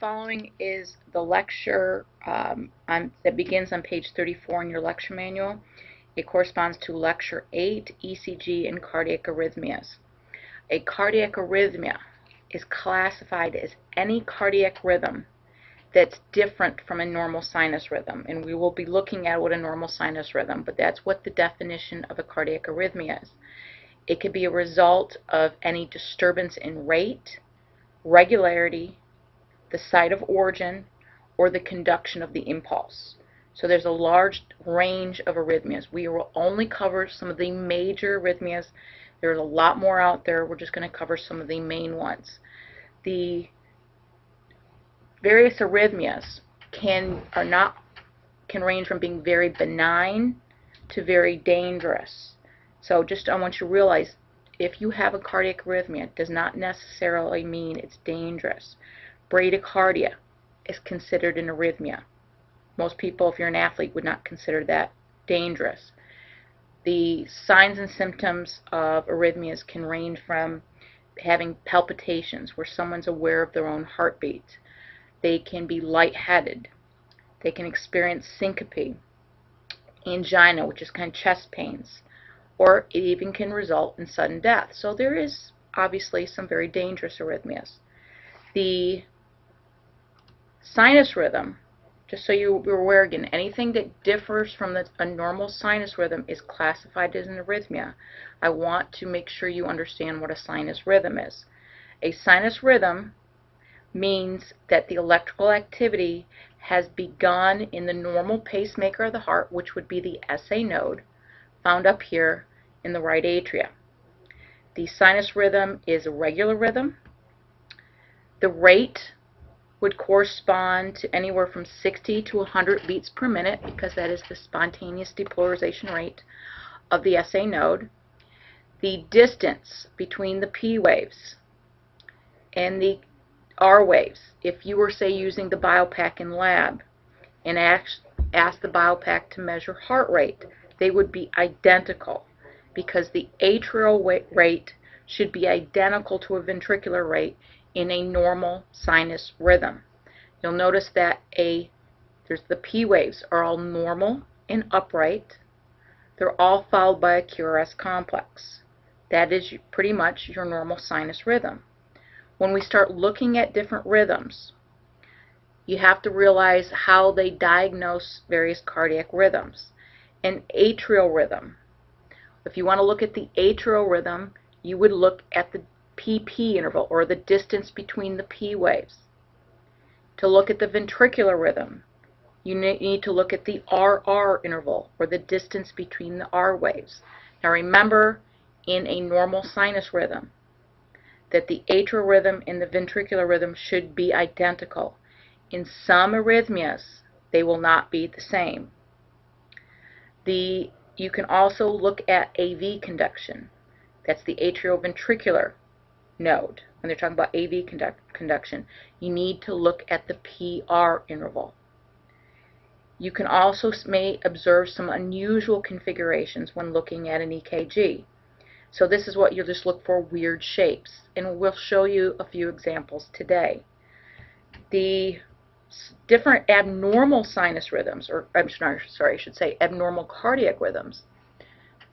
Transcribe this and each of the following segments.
Following is the lecture that begins on page 34 in your lecture manual. It corresponds to Lecture 8, ECG and Cardiac Arrhythmias. A cardiac arrhythmia is classified as any cardiac rhythm that's different from a normal sinus rhythm, and we will be looking at what a normal sinus rhythm, but that's what the definition of a cardiac arrhythmia is. It could be a result of any disturbance in rate, regularity, the site of origin, or the conduction of the impulse. So there's a large range of arrhythmias. We will only cover some of the major arrhythmias. There's a lot more out there. We're just going to cover some of the main ones. The various arrhythmias can range from being very benign to very dangerous. So I want you to realize, if you have a cardiac arrhythmia, it does not necessarily mean it's dangerous. Bradycardia is considered an arrhythmia. Most people, if you're an athlete, would not consider that dangerous. The signs and symptoms of arrhythmias can range from having palpitations, where someone's aware of their own heartbeat. They can be lightheaded. They can experience syncope, angina, which is kind of chest pains, or it even can result in sudden death. So there is obviously some very dangerous arrhythmias. The sinus rhythm, just so you're aware again, anything that differs from a normal sinus rhythm is classified as an arrhythmia. I want to make sure you understand what a sinus rhythm is. A sinus rhythm means that the electrical activity has begun in the normal pacemaker of the heart, which would be the SA node, found up here in the right atria. The sinus rhythm is a regular rhythm. The rate would correspond to anywhere from 60 to 100 beats per minute, because that is the spontaneous depolarization rate of the SA node. The distance between the P waves and the R waves, if you were, say, using the BioPAC in lab and asked the BioPAC to measure heart rate, they would be identical, because the atrial rate should be identical to a ventricular rate in a normal sinus rhythm. You'll notice that the P waves are all normal and upright. They're all followed by a QRS complex. That is pretty much your normal sinus rhythm. When we start looking at different rhythms, you have to realize how they diagnose various cardiac rhythms. An atrial rhythm. If you want to look at the atrial rhythm, you would look at the PP interval, or the distance between the P waves. To look at the ventricular rhythm, you need to look at the RR interval, or the distance between the R waves. Now remember, in a normal sinus rhythm, that the atrial rhythm and the ventricular rhythm should be identical. In some arrhythmias, they will not be the same. You can also look at AV conduction. That's the atrioventricular node. When they're talking about AV conduction, you need to look at the PR interval. You can also may observe some unusual configurations when looking at an EKG. So this is what you'll just look for: weird shapes, and we'll show you a few examples today. The different abnormal sinus rhythms, or I should say abnormal cardiac rhythms,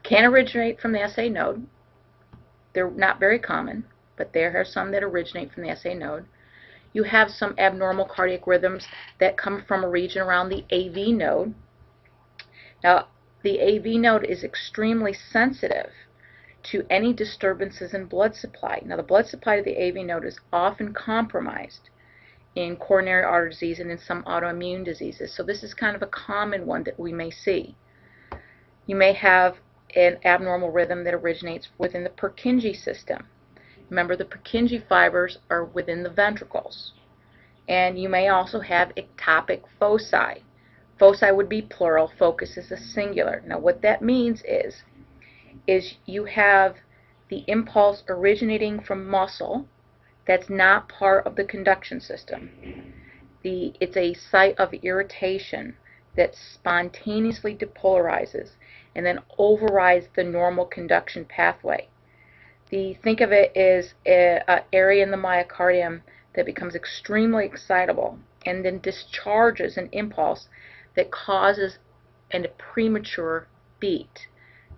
can originate from the SA node. They're not very common, but there are some that originate from the SA node. You have some abnormal cardiac rhythms that come from a region around the AV node. Now, the AV node is extremely sensitive to any disturbances in blood supply. Now, the blood supply to the AV node is often compromised in coronary artery disease and in some autoimmune diseases. So this is kind of a common one that we may see. You may have an abnormal rhythm that originates within the Purkinje system. Remember, the Purkinje fibers are within the ventricles. And you may also have ectopic foci. Foci would be plural, focus is a singular. Now what that means is you have the impulse originating from muscle that's not part of the conduction system. It's a site of irritation that spontaneously depolarizes and then overrides the normal conduction pathway. Think of it as an area in the myocardium that becomes extremely excitable and then discharges an impulse that causes a premature beat.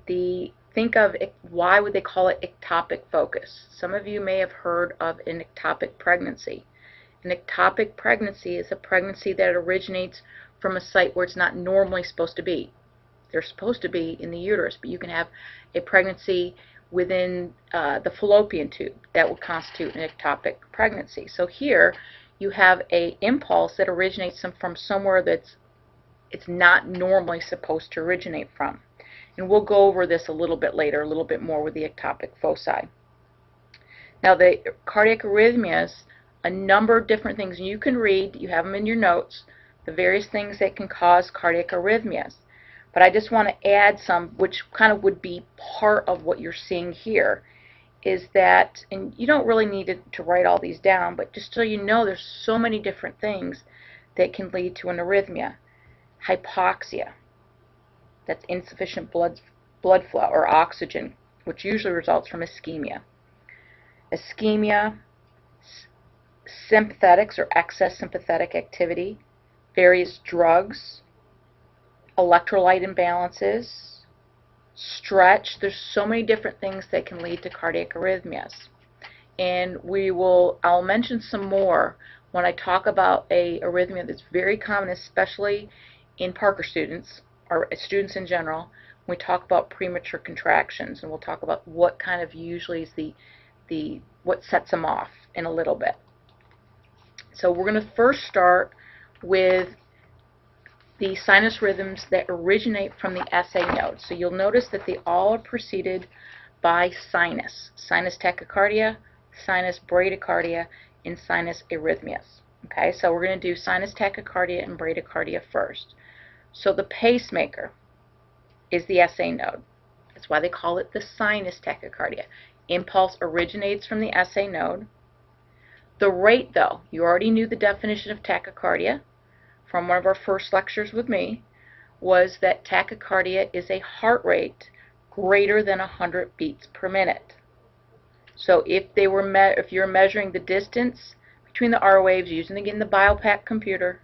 Think of it, why would they call it ectopic focus? Some of you may have heard of an ectopic pregnancy. An ectopic pregnancy is a pregnancy that originates from a site where it's not normally supposed to be. They're supposed to be in the uterus, but you can have a pregnancy within the fallopian tube. That would constitute an ectopic pregnancy. So here you have an impulse that originates from somewhere it's not normally supposed to originate from. And we'll go over this a little bit later, a little bit more with the ectopic foci. Now the cardiac arrhythmias, a number of different things. You can read, you have them in your notes, the various things that can cause cardiac arrhythmias. But I just want to add some, which kind of would be part of what you're seeing here, is that, and you don't really need to write all these down, but just so you know, there's so many different things that can lead to an arrhythmia. Hypoxia, that's insufficient blood flow or oxygen, which usually results from ischemia. Ischemia, sympathetics or excess sympathetic activity, various drugs, electrolyte imbalances, stretch. There's so many different things that can lead to cardiac arrhythmias. And I'll mention some more when I talk about a arrhythmia that's very common, especially in Parker students, or students in general, when we talk about premature contractions, and we'll talk about what kind of usually is what sets them off in a little bit. So we're going to first start with the sinus rhythms that originate from the SA node. So you'll notice that they all are preceded by sinus. Sinus tachycardia, sinus bradycardia, and sinus arrhythmias. Okay, so we're going to do sinus tachycardia and bradycardia first. So the pacemaker is the SA node. That's why they call it the sinus tachycardia. Impulse originates from the SA node. The rate, though, you already knew the definition of tachycardia from one of our first lectures with me, was that tachycardia is a heart rate greater than 100 beats per minute. So if you're measuring the distance between the R waves using, again, the BioPAC computer,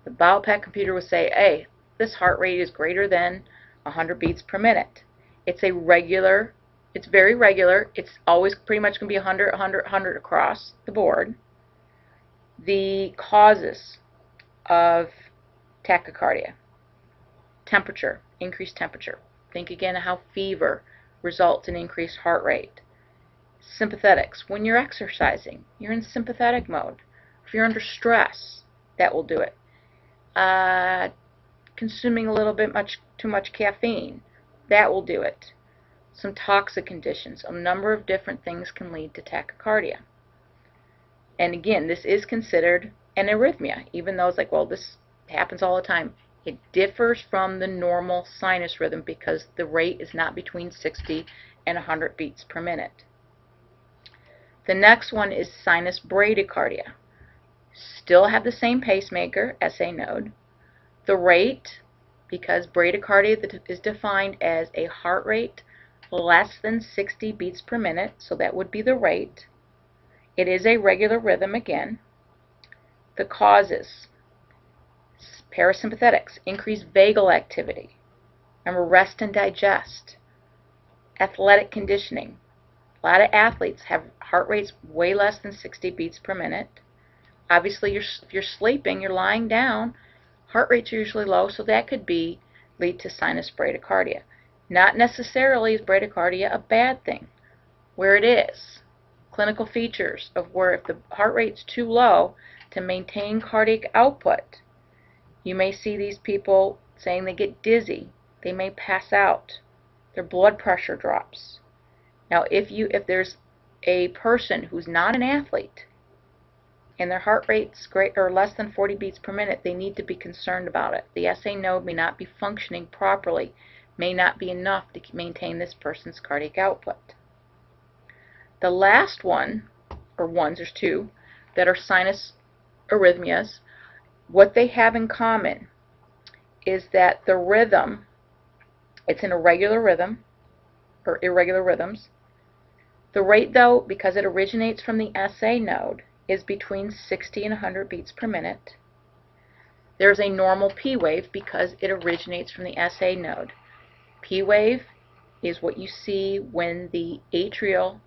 the BioPAC computer would say, hey, this heart rate is greater than 100 beats per minute. It's very regular. It's always pretty much going to be 100, 100, 100 across the board. The causes of tachycardia: temperature, increased temperature. Think again of how fever results in increased heart rate. Sympathetics: when you're exercising, you're in sympathetic mode. If you're under stress, that will do it. Consuming a little bit too much caffeine, that will do it. Some toxic conditions, a number of different things can lead to tachycardia. And again, this is considered an arrhythmia, even though it's like, well, this happens all the time. It differs from the normal sinus rhythm because the rate is not between 60 and 100 beats per minute. The next one is sinus bradycardia. Still have the same pacemaker, SA node. The rate, because bradycardia is defined as a heart rate less than 60 beats per minute, so that would be the rate. It is a regular rhythm again. The causes: parasympathetics, increased vagal activity. Remember, rest and digest. Athletic conditioning. A lot of athletes have heart rates way less than 60 beats per minute. Obviously, if you're sleeping, you're lying down, heart rates are usually low, so that could lead to sinus bradycardia. Not necessarily is bradycardia a bad thing. Where it is, clinical features of where if the heart rate's too low to maintain cardiac output, you may see these people saying they get dizzy, they may pass out, their blood pressure drops. Now if there's a person who's not an athlete and their heart rate's less than 40 beats per minute, they need to be concerned about it. The SA node may not be functioning properly, may not be enough to maintain this person's cardiac output. The last one, or ones, there's two, that are sinus arrhythmias. What they have in common is that the rhythm, it's an irregular rhythm, or irregular rhythms. The rate, though, because it originates from the SA node, is between 60 and 100 beats per minute. There's a normal P wave because it originates from the SA node. P wave is what you see when the atrial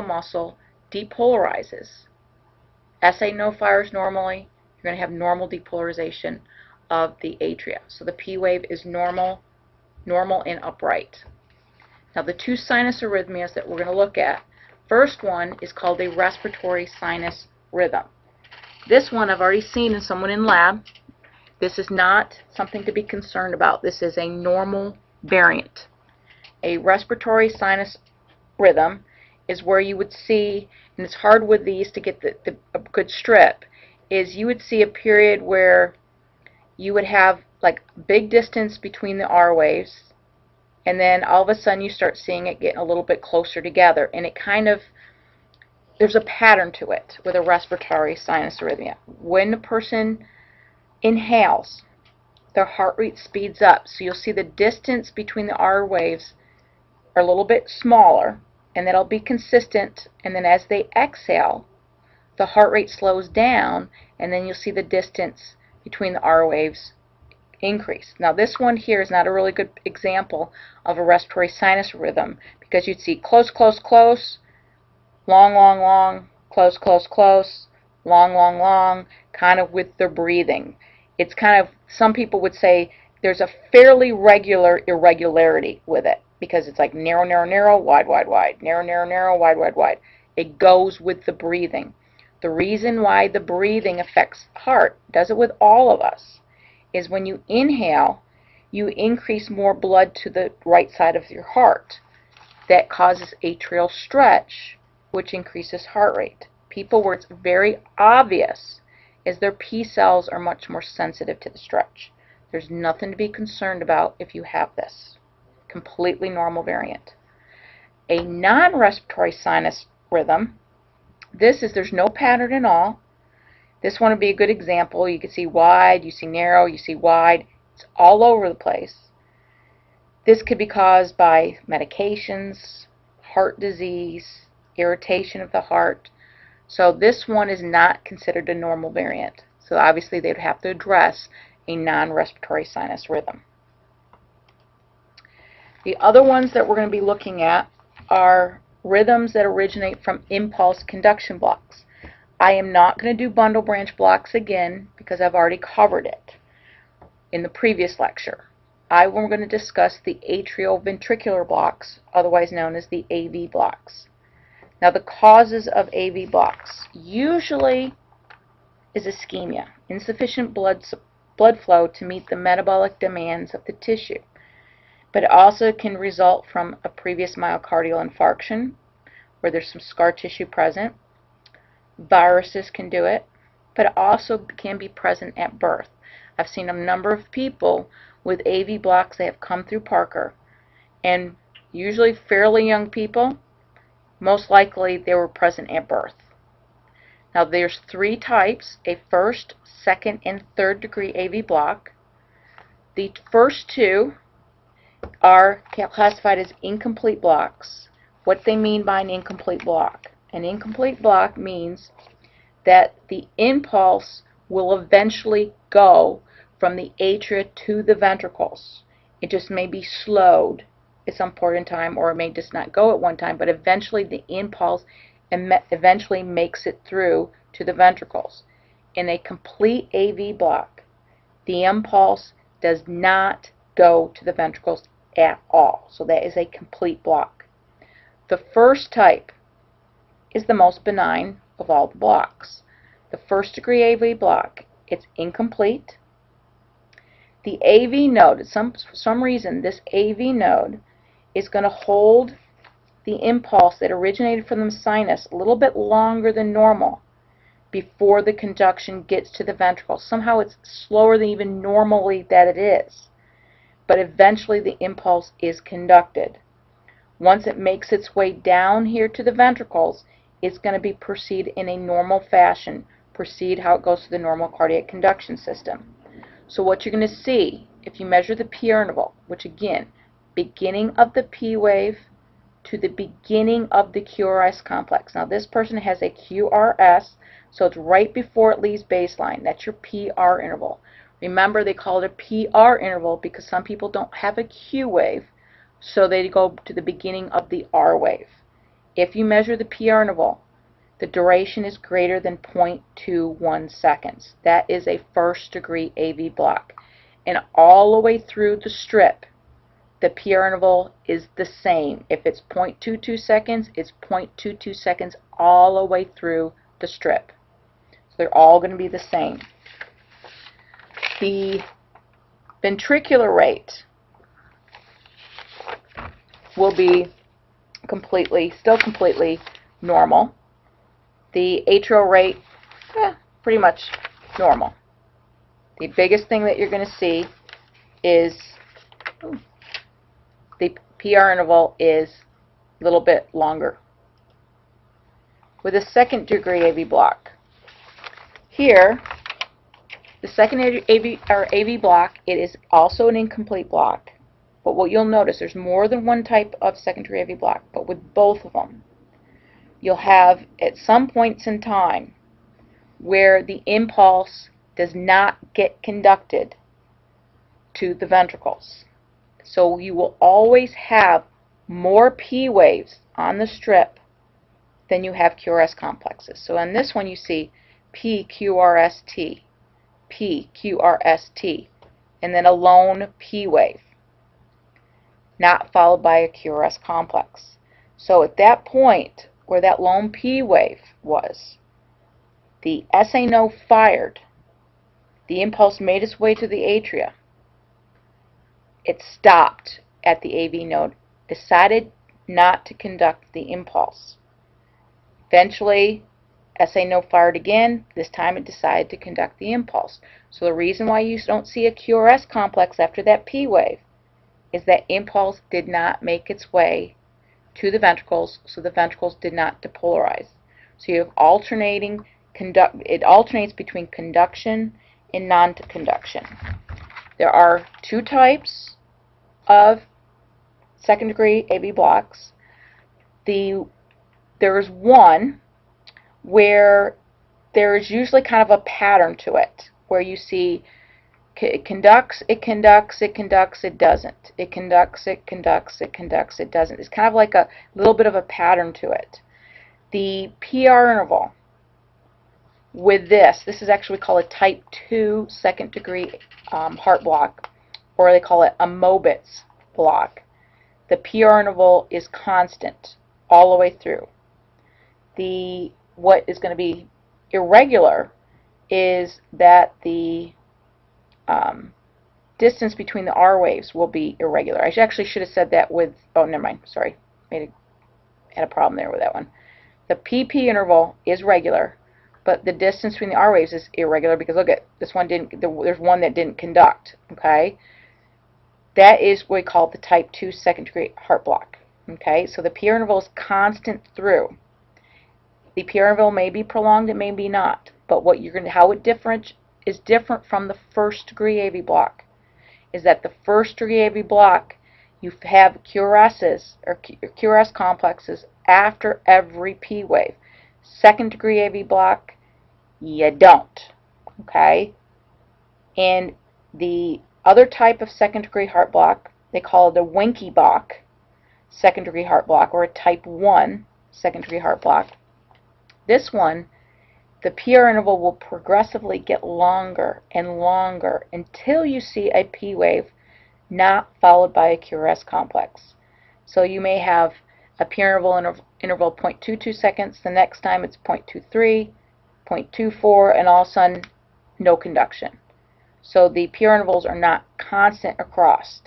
muscle depolarizes. SA node fires normally, you're going to have normal depolarization of the atria. So the P wave is normal and upright. Now the two sinus arrhythmias that we're going to look at, first one is called a respiratory sinus rhythm. This one I've already seen in someone in lab. This is not something to be concerned about. This is a normal variant. A respiratory sinus rhythm is where you would see, and it's hard with these to get a good strip, is you would see a period where you would have like big distance between the R waves, and then all of a sudden you start seeing it getting a little bit closer together, and it kind of, there's a pattern to it with a respiratory sinus arrhythmia. When the person inhales, their heart rate speeds up, so you'll see the distance between the R waves are a little bit smaller, and that'll be consistent, and then as they exhale, the heart rate slows down, and then you'll see the distance between the R waves increase. Now this one here is not a really good example of a respiratory sinus rhythm, because you'd see close, close, close, long, long, long, close, close, close, long, long, long, kind of with the breathing. It's kind of, some people would say there's a fairly regular irregularity with it, because it's like narrow, narrow, narrow, wide, wide, wide, narrow, narrow, narrow, wide, wide, wide. It goes with the breathing. The reason why the breathing affects the heart, does it with all of us, is when you inhale, you increase more blood to the right side of your heart. That causes atrial stretch, which increases heart rate. People where it's very obvious is their P cells are much more sensitive to the stretch. There's nothing to be concerned about if you have this. Completely normal variant. A non-respiratory sinus rhythm, this is, there's no pattern at all. This one would be a good example. You can see wide, you see narrow, you see wide. It's all over the place. This could be caused by medications, heart disease, irritation of the heart. So this one is not considered a normal variant. So obviously they would have to address a non-respiratory sinus rhythm. The other ones that we're going to be looking at are rhythms that originate from impulse conduction blocks. I am not going to do bundle branch blocks again because I've already covered it in the previous lecture. I'm going to discuss the Atrioventricular blocks, otherwise known as the AV blocks. Now the causes of AV blocks usually is ischemia, insufficient blood flow to meet the metabolic demands of the tissue. But it also can result from a previous myocardial infarction where there's some scar tissue present. Viruses can do it, but it also can be present at birth. I've seen a number of people with AV blocks that have come through Parker, and usually fairly young people, most likely they were present at birth. Now there's three types, a first, second, and third degree AV block. The first two are classified as incomplete blocks. What they mean by an incomplete block. An incomplete block means that the impulse will eventually go from the atria to the ventricles. It just may be slowed at some point in time, or it may just not go at one time, but eventually the impulse eventually makes it through to the ventricles. In a complete AV block, the impulse does not go to the ventricles at all. So that is a complete block. The first type is the most benign of all the blocks. The first degree AV block, it's incomplete. The AV node, for some reason, this AV node is going to hold the impulse that originated from the sinus a little bit longer than normal before the conduction gets to the ventricle. Somehow it's slower than even normally that it is. But eventually the impulse is conducted. Once it makes its way down here to the ventricles, it's going to be proceed in a normal fashion, proceed how it goes to the normal cardiac conduction system. So what you're going to see, if you measure the P interval, which again, beginning of the P wave to the beginning of the QRS complex. Now this person has a QRS, so it's right before it leaves baseline. That's your PR interval. Remember, they call it a PR interval because some people don't have a Q wave, so they go to the beginning of the R wave. If you measure the PR interval, the duration is greater than 0.21 seconds. That is a first-degree AV block. And all the way through the strip, the PR interval is the same. If it's 0.22 seconds, it's 0.22 seconds all the way through the strip. So they're all going to be the same. The ventricular rate will be still completely normal. The atrial rate, pretty much normal. The biggest thing that you're going to see is the PR interval is a little bit longer. With a second degree AV block, here, the second AV block, it is also an incomplete block. But what you'll notice, there's more than one type of secondary AV block, but with both of them, you'll have at some points in time where the impulse does not get conducted to the ventricles. So you will always have more P waves on the strip than you have QRS complexes. So on this one you see PQRST, PQRST, and then a lone P wave, not followed by a QRS complex. So at that point where that lone P wave was, the SA node fired, the impulse made its way to the atria, it stopped at the AV node, decided not to conduct the impulse. Eventually, SA node fired again. This time it decided to conduct the impulse. So the reason why you don't see a QRS complex after that P wave is that impulse did not make its way to the ventricles, so the ventricles did not depolarize. So you have it alternates between conduction and non-conduction. There are two types of second degree AV blocks. There is one where there is usually kind of a pattern to it, where you see it conducts, it conducts, it conducts, it doesn't. It conducts, it conducts, it conducts, it doesn't. It's kind of like a little bit of a pattern to it. The PR interval with this is actually called a type 2 second degree heart block, or they call it a Mobitz block. The PR interval is constant all the way through. What is going to be irregular is that the distance between the R waves will be irregular. I actually should have said that with, oh, never mind, sorry, had a problem there with that one. The PP interval is regular, but the distance between the R waves is irregular because look at this one there's one that didn't conduct. Okay, that is what we call the type 2 second degree heart block. Okay, so the PR interval is constant through. The PR interval may be prolonged, it may be not, but how it is different from the first degree AV block is that the first degree AV block, you have QRSs or QRS complexes after every P wave. Second degree AV block, you don't. Okay? And the other type of second degree heart block, they call it a Wenckebach second degree heart block, or a type 1 second degree heart block. This one, the PR interval will progressively get longer and longer until you see a P wave not followed by a QRS complex. So you may have a PR interval of 0.22 seconds, the next time it's 0.23, 0.24, and all of a sudden no conduction. So the PR intervals are not constant across.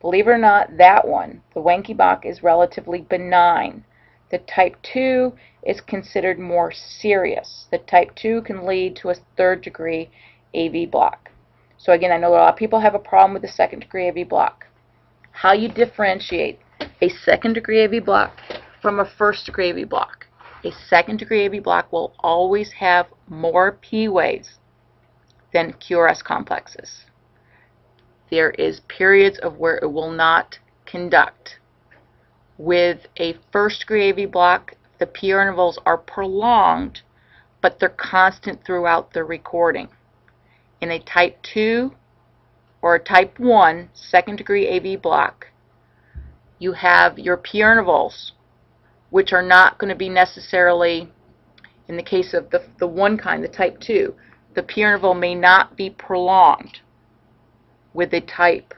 Believe it or not, that one, the Wenckebach, is relatively benign. The type 2 is considered more serious. The type 2 can lead to a third degree AV block. So again, I know a lot of people have a problem with the second degree AV block. How you differentiate a second degree AV block from a first degree AV block. A second degree AV block will always have more P waves than QRS complexes. There is periods of where it will not conduct. With a first-degree AV block, the PR intervals are prolonged, but they're constant throughout the recording. In a type 2 or a type 1 second-degree AV block, you have your PR intervals, which are not going to be necessarily, in the case of the one kind, the type 2, the PR interval may not be prolonged. With the type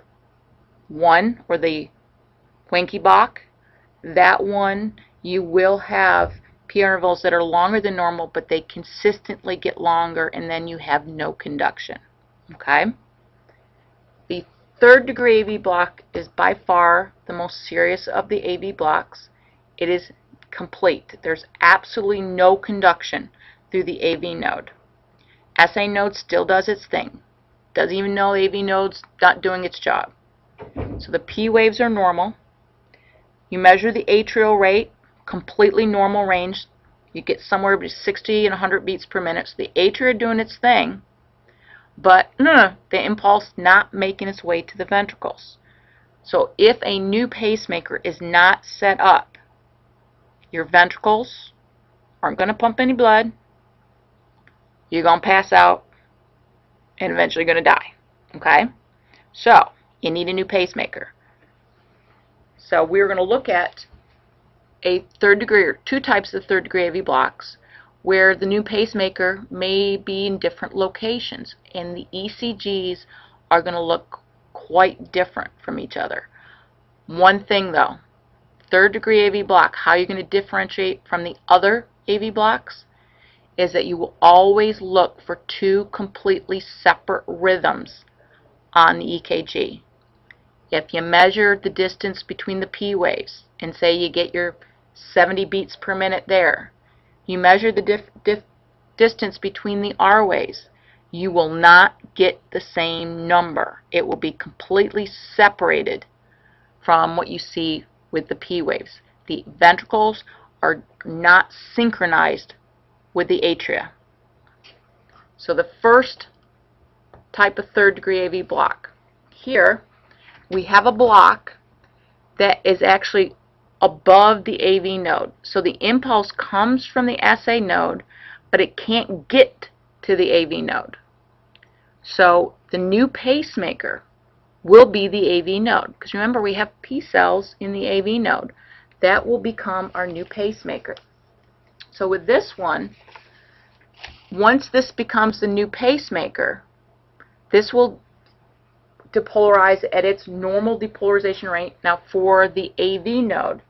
1 or the Wenke block, that one you will have PR intervals that are longer than normal, but they consistently get longer, and then you have no conduction. Okay? The third degree AV block is by far the most serious of the AV blocks. It is complete. There's absolutely no conduction through the AV node. SA node still does its thing. Doesn't even know AV node's not doing its job. So the P waves are normal. You measure the atrial rate, completely normal range. You get somewhere between 60 and 100 beats per minute. So the atria are doing its thing, but the impulse not making its way to the ventricles. So if a new pacemaker is not set up, your ventricles aren't going to pump any blood. You're going to pass out and eventually going to die. Okay? So you need a new pacemaker. So we're going to look at a third degree, or two types of third degree AV blocks, where the new pacemaker may be in different locations, and the ECGs are going to look quite different from each other. One thing though, third degree AV block, how you're going to differentiate from the other AV blocks is that you will always look for two completely separate rhythms on the EKG. If you measure the distance between the P waves and say you get your 70 beats per minute there, you measure the distance between the R waves, you will not get the same number. It will be completely separated from what you see with the P waves. The ventricles are not synchronized with the atria. So the first type of third degree AV block. Here we have a block that is actually above the AV node. So the impulse comes from the SA node, but it can't get to the AV node. So the new pacemaker will be the AV node, because remember we have P cells in the AV node. That will become our new pacemaker. So with this one, once this becomes the new pacemaker, this will depolarize at its normal depolarization rate. Now for the AV node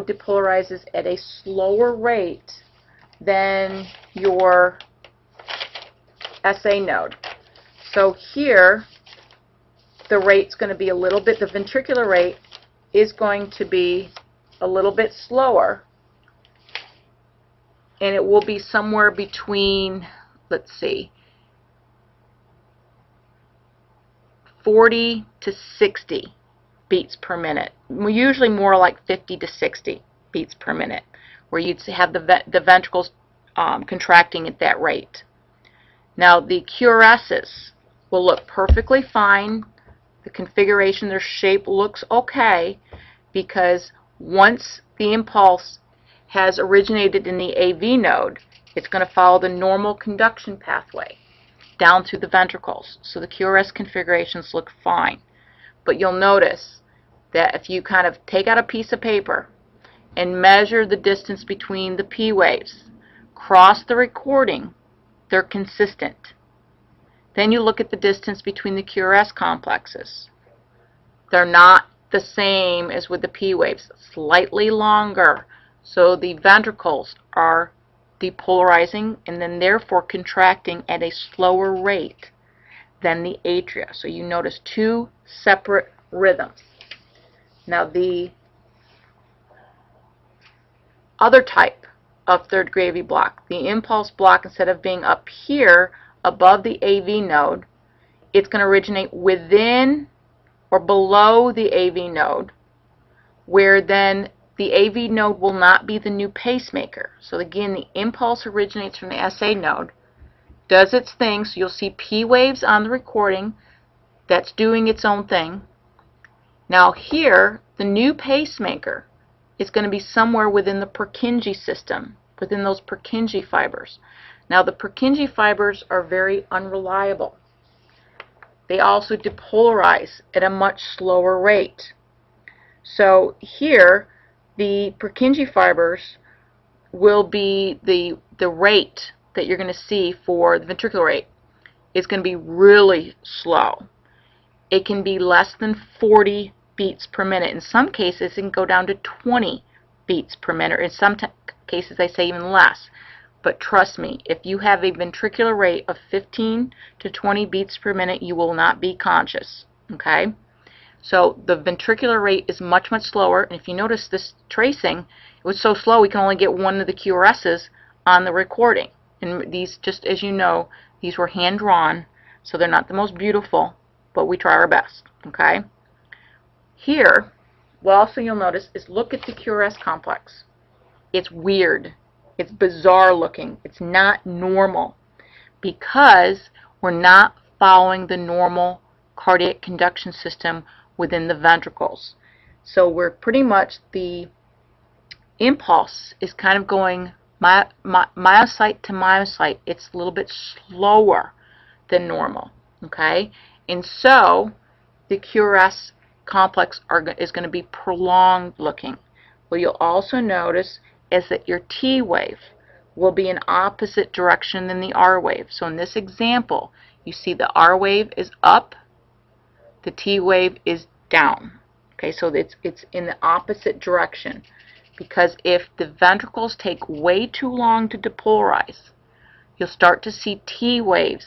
depolarizes at a slower rate than your SA node. So here the rate's going to be a little bit, the ventricular rate is going to be a little bit slower, and it will be somewhere between, let's see, 40 to 60 beats per minute. Usually more like 50 to 60 beats per minute, where you'd have the ventricles contracting at that rate. Now the QRSs will look perfectly fine. The configuration, their shape looks okay, because once the impulse has originated in the AV node, it's going to follow the normal conduction pathway down through the ventricles. So the QRS configurations look fine. But you'll notice that if you kind of take out a piece of paper and measure the distance between the P waves, cross the recording, they're consistent. Then you look at the distance between the QRS complexes. They're not the same as with the P waves, slightly longer. So the ventricles are depolarizing and then therefore contracting at a slower rate than the atria. So you notice two separate rhythms. Now the other type of third degree AV block, the impulse block, instead of being up here above the AV node, it's going to originate within or below the AV node, where then the AV node will not be the new pacemaker. So again, the impulse originates from the SA node, does its thing, so you'll see P waves on the recording, that's doing its own thing. Now here, the new pacemaker is going to be somewhere within the Purkinje system, within those Purkinje fibers. Now the Purkinje fibers are very unreliable. They also depolarize at a much slower rate. So here, the Purkinje fibers will be the rate that you're going to see for the ventricular rate is going to be really slow. It can be less than 40 beats per minute. In some cases, it can go down to 20 beats per minute. In some cases, I say even less. But trust me, if you have a ventricular rate of 15 to 20 beats per minute, you will not be conscious. Okay? So the ventricular rate is much, much slower. And if you notice this tracing, it was so slow we can only get one of the QRSs on the recording. And these, just as you know, these were hand-drawn, so they're not the most beautiful, but we try our best. Okay? Here, what also you'll notice is look at the QRS complex. It's weird. It's bizarre looking. It's not normal because we're not following the normal cardiac conduction system within the ventricles. So we're pretty much, the impulse is kind of going myocyte to myocyte. It's a little bit slower than normal. Okay? And so the QRS complex is going to be prolonged looking. What you'll also notice is that your T wave will be in opposite direction than the R wave. So in this example, you see the R wave is up, the T wave is down. Okay, so it's in the opposite direction, because if the ventricles take way too long to depolarize, you'll start to see T waves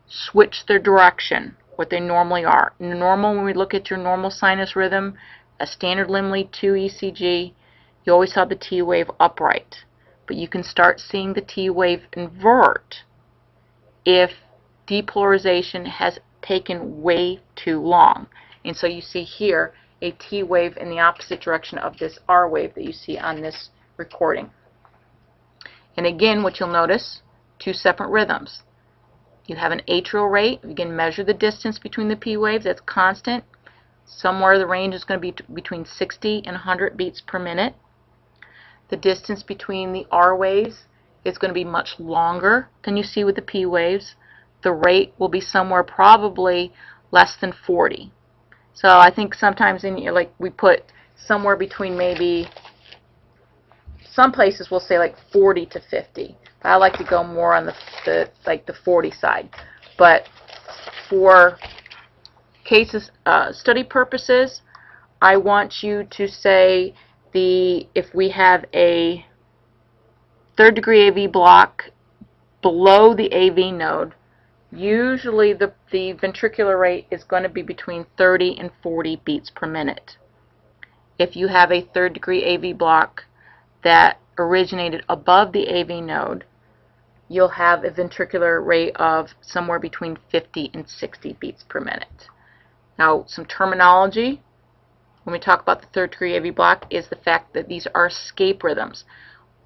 switch their direction, what they normally are. Normal, when we look at your normal sinus rhythm, a standard limb lead 2 ECG, you always have the T wave upright. But you can start seeing the T wave invert if depolarization has taken way too long. And so you see here a T wave in the opposite direction of this R wave that you see on this recording. And again, what you'll notice, two separate rhythms. You have an atrial rate. You can measure the distance between the P waves. That's constant. Somewhere the range is going to be between 60 and 100 beats per minute. The distance between the R waves is going to be much longer than you see with the P waves. The rate will be somewhere probably less than 40. So I think sometimes we put somewhere between, maybe some places will say like 40 to 50. But I like to go more on the 40 side. But for study purposes, I want you to say if we have a third degree AV block below the AV node, usually the ventricular rate is going to be between 30 and 40 beats per minute. If you have a third degree AV block that originated above the AV node, you'll have a ventricular rate of somewhere between 50 and 60 beats per minute. Now, some terminology when we talk about the third degree AV block is the fact that these are escape rhythms.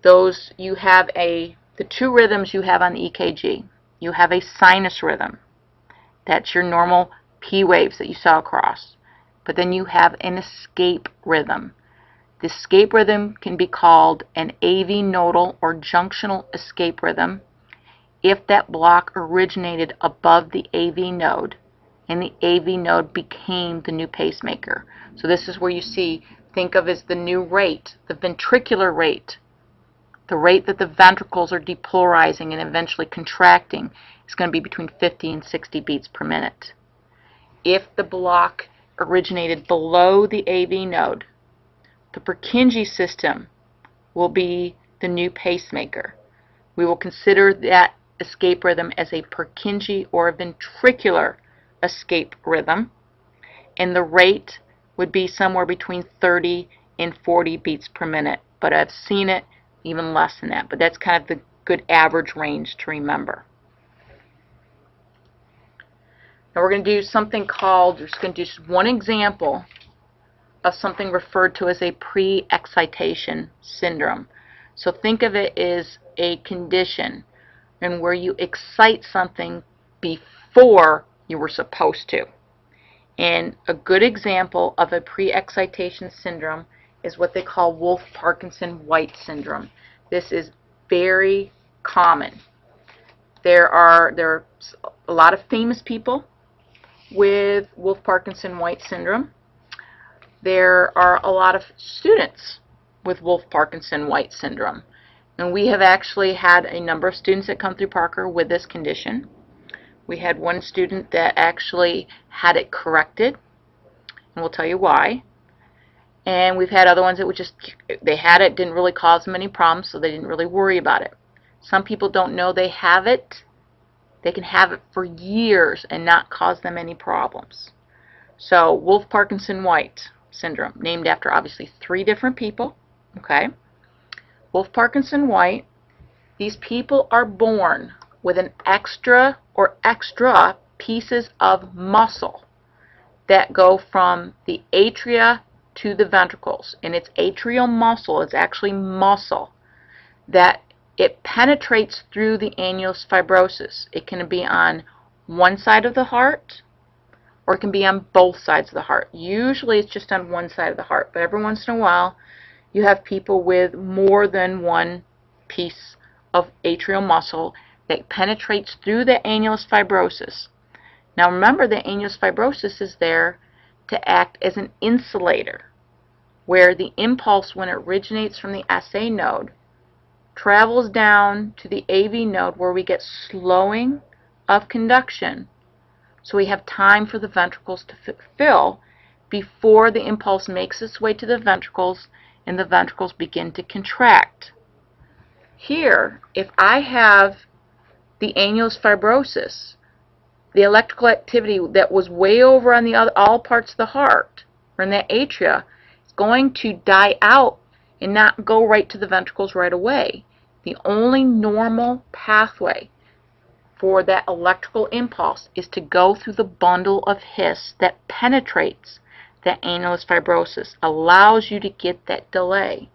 Those you have the two rhythms you have on the EKG. You have a sinus rhythm. That's your normal P waves that you saw across. But then you have an escape rhythm. The escape rhythm can be called an AV nodal or junctional escape rhythm if that block originated above the AV node and the AV node became the new pacemaker. So this is where you think of as the new rate, the ventricular rate. The rate that the ventricles are depolarizing and eventually contracting is going to be between 50 and 60 beats per minute. If the block originated below the AV node, the Purkinje system will be the new pacemaker. We will consider that escape rhythm as a Purkinje or a ventricular escape rhythm, and the rate would be somewhere between 30 and 40 beats per minute, but I've seen it even less than that, but that's kind of the good average range to remember. Now we're going to do something called, we're just going to do just one example of something referred to as a pre-excitation syndrome. So think of it as a condition and where you excite something before you were supposed to. And a good example of a pre-excitation syndrome is what they call Wolff-Parkinson-White syndrome. This is very common. There are a lot of famous people with Wolff-Parkinson-White syndrome. There are a lot of students with Wolff-Parkinson-White syndrome. And we have actually had a number of students that come through Parker with this condition. We had one student that actually had it corrected, and we'll tell you why. And we've had other ones that they had it, didn't really cause them any problems, so they didn't really worry about it. Some people don't know they have it. They can have it for years and not cause them any problems. So Wolff-Parkinson-White syndrome, named after obviously 3 different people. Okay. Wolff-Parkinson-White, these people are born with an extra pieces of muscle that go from the atria to the ventricles. And it's atrial muscle, it's actually muscle, that it penetrates through the annulus fibrosus. It can be on one side of the heart, or it can be on both sides of the heart. Usually it's just on one side of the heart, but every once in a while you have people with more than one piece of atrial muscle that penetrates through the annulus fibrosus. Now remember, the annulus fibrosus is there to act as an insulator, where the impulse, when it originates from the SA node, travels down to the AV node, where we get slowing of conduction, so we have time for the ventricles to fill before the impulse makes its way to the ventricles and the ventricles begin to contract. Here, if I have the annulus fibrosus, the electrical activity that was way over on the all parts of the heart, or in that atria, is going to die out and not go right to the ventricles right away. The only normal pathway for that electrical impulse is to go through the bundle of His that penetrates that annulus fibrosus, allows you to get that delay.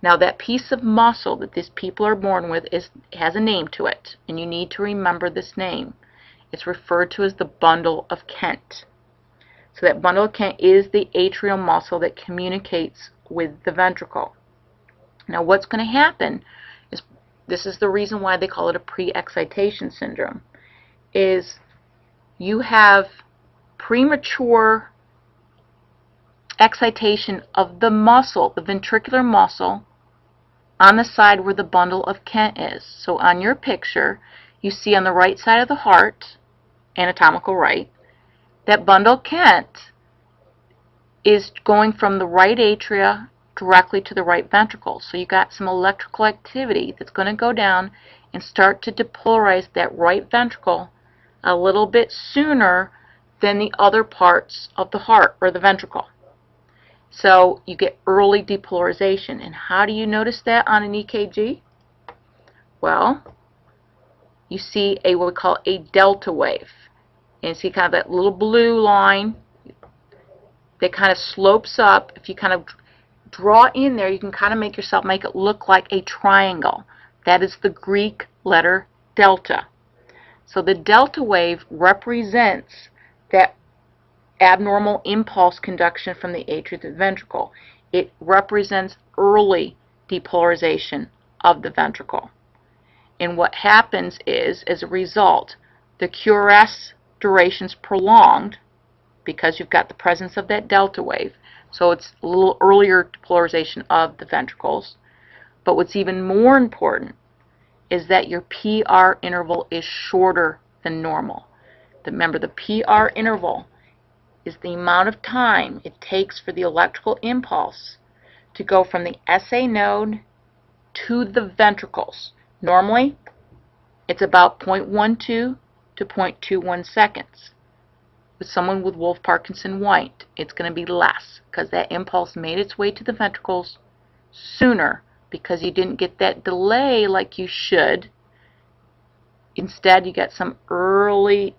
Now that piece of muscle that these people are born with has a name to it, and you need to remember this name. It's referred to as the bundle of Kent. So that bundle of Kent is the atrial muscle that communicates with the ventricle. Now what's going to happen is, this is the reason why they call it a pre-excitation syndrome, is you have premature excitation of the muscle, the ventricular muscle, on the side where the bundle of Kent is. So on your picture, you see on the right side of the heart, anatomical right, that bundle of Kent is going from the right atria directly to the right ventricle. So you got some electrical activity that's going to go down and start to depolarize that right ventricle a little bit sooner than the other parts of the heart or the ventricle. So you get early depolarization. And how do you notice that on an EKG? Well, you see what we call a delta wave. And you see kind of that little blue line that kind of slopes up. If you kind of draw in there, you can kind of make it look like a triangle. That is the Greek letter delta. So the delta wave represents that abnormal impulse conduction from the atria to the ventricle. It represents early depolarization of the ventricle. And what happens is, as a result, the QRS duration is prolonged because you've got the presence of that delta wave. So it's a little earlier depolarization of the ventricles. But what's even more important is that your PR interval is shorter than normal. Remember, the PR interval is the amount of time it takes for the electrical impulse to go from the SA node to the ventricles. Normally, it's about 0.12 to 0.21 seconds. With someone with Wolff-Parkinson-White, it's going to be less because that impulse made its way to the ventricles sooner because you didn't get that delay like you should. Instead, you get some early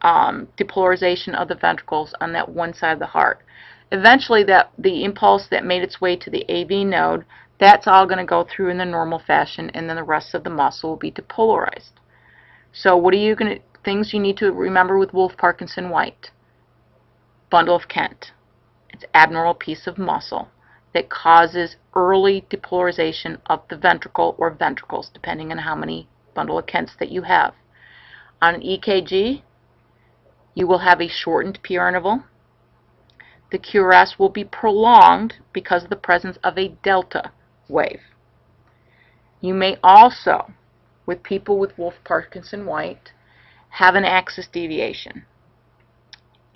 depolarization of the ventricles on that one side of the heart. Eventually, the impulse that made its way to the AV node, that's all going to go through in the normal fashion, and then the rest of the muscle will be depolarized. So what are things you need to remember with Wolff-Parkinson-White? bundle of Kent. It's an abnormal piece of muscle that causes early depolarization of the ventricle or ventricles, depending on how many bundle of Kents that you have. On an EKG, you will have a shortened PR interval. The QRS will be prolonged because of the presence of a delta wave. You may also, with people with Wolff-Parkinson-White, have an axis deviation.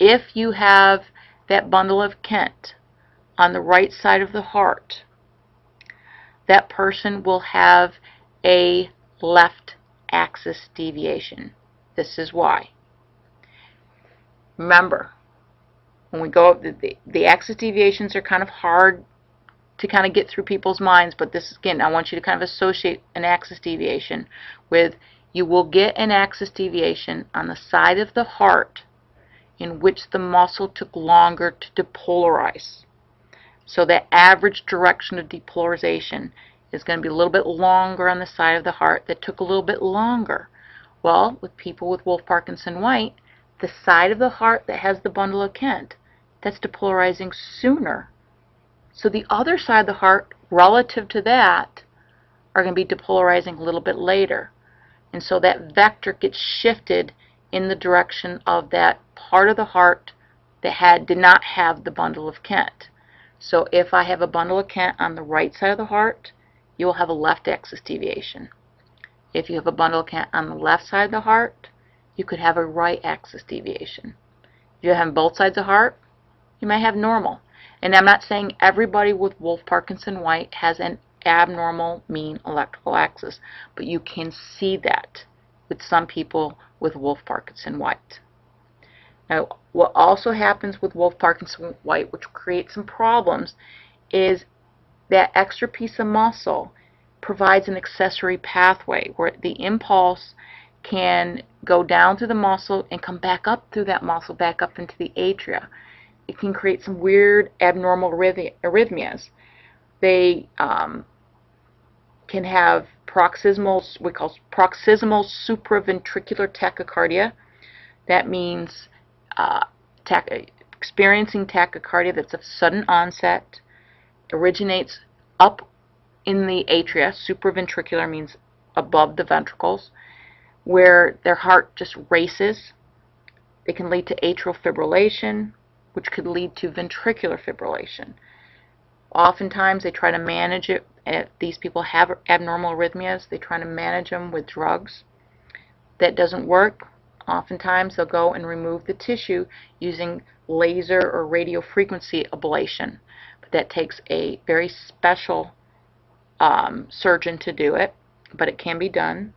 If you have that bundle of Kent on the right side of the heart, that person will have a left axis deviation. This is why. Remember, when we go up, the axis deviations are kind of hard to kind of get through people's minds, but this, again, I want you to kind of associate an axis deviation with, you will get an axis deviation on the side of the heart in which the muscle took longer to depolarize. So that average direction of depolarization is going to be a little bit longer on the side of the heart that took a little bit longer. Well, with people with Wolff-Parkinson-White, the side of the heart that has the bundle of Kent, that's depolarizing sooner. So the other side of the heart, relative to that, are going to be depolarizing a little bit later. And so that vector gets shifted in the direction of that part of the heart that did not have the bundle of Kent. So if I have a bundle of Kent on the right side of the heart, you will have a left axis deviation. If you have a bundle of Kent on the left side of the heart, you could have a right axis deviation. If you have both sides of the heart, you might have normal. And I'm not saying everybody with Wolff-Parkinson-White has an abnormal mean electrical axis, but you can see that with some people with Wolff-Parkinson-White. Now, what also happens with Wolff-Parkinson-White, which creates some problems, is that extra piece of muscle provides an accessory pathway where the impulse can go down through the muscle and come back up through that muscle, back up into the atria. It can create some weird abnormal arrhythmias. They can have paroxysmal supraventricular tachycardia. That means experiencing tachycardia that's of sudden onset, originates up in the atria. Supraventricular means above the ventricles, where their heart just races. It can lead to atrial fibrillation, which could lead to ventricular fibrillation. Oftentimes they try to manage it. If these people have abnormal arrhythmias, they try to manage them with drugs. That doesn't work. Oftentimes they'll go and remove the tissue using laser or radiofrequency ablation. But that takes a very special surgeon to do it, but it can be done.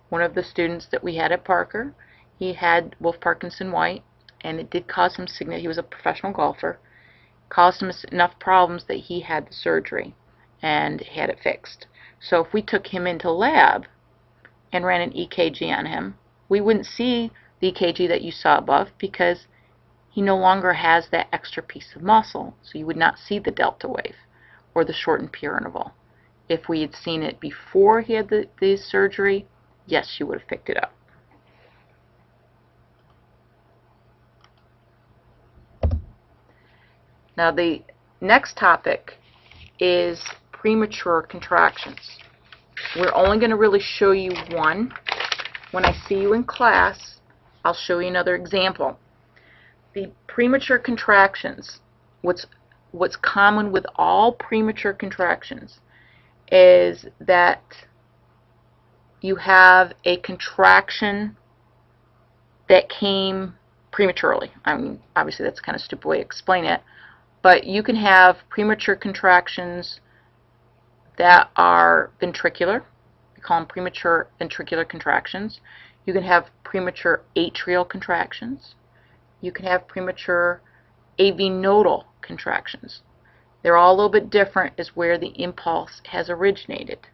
One of the students that we had at Parker, he had Wolff-Parkinson-White, and it did cause him significant. He was a professional golfer. Caused him enough problems that he had the surgery and had it fixed. So if we took him into lab and ran an EKG on him, we wouldn't see the EKG that you saw above because he no longer has that extra piece of muscle. So you would not see the delta wave or the shortened PR interval. If we had seen it before he had the surgery, yes, you would have picked it up. Now the next topic is premature contractions. We're only going to really show you one. When I see you in class, I'll show you another example. The premature contractions, what's common with all premature contractions is that you have a contraction that came prematurely. I mean, obviously that's kind of a stupid way to explain it. But you can have premature contractions that are ventricular. We call them premature ventricular contractions. You can have premature atrial contractions. You can have premature AV nodal contractions. They're all a little bit different as where the impulse has originated.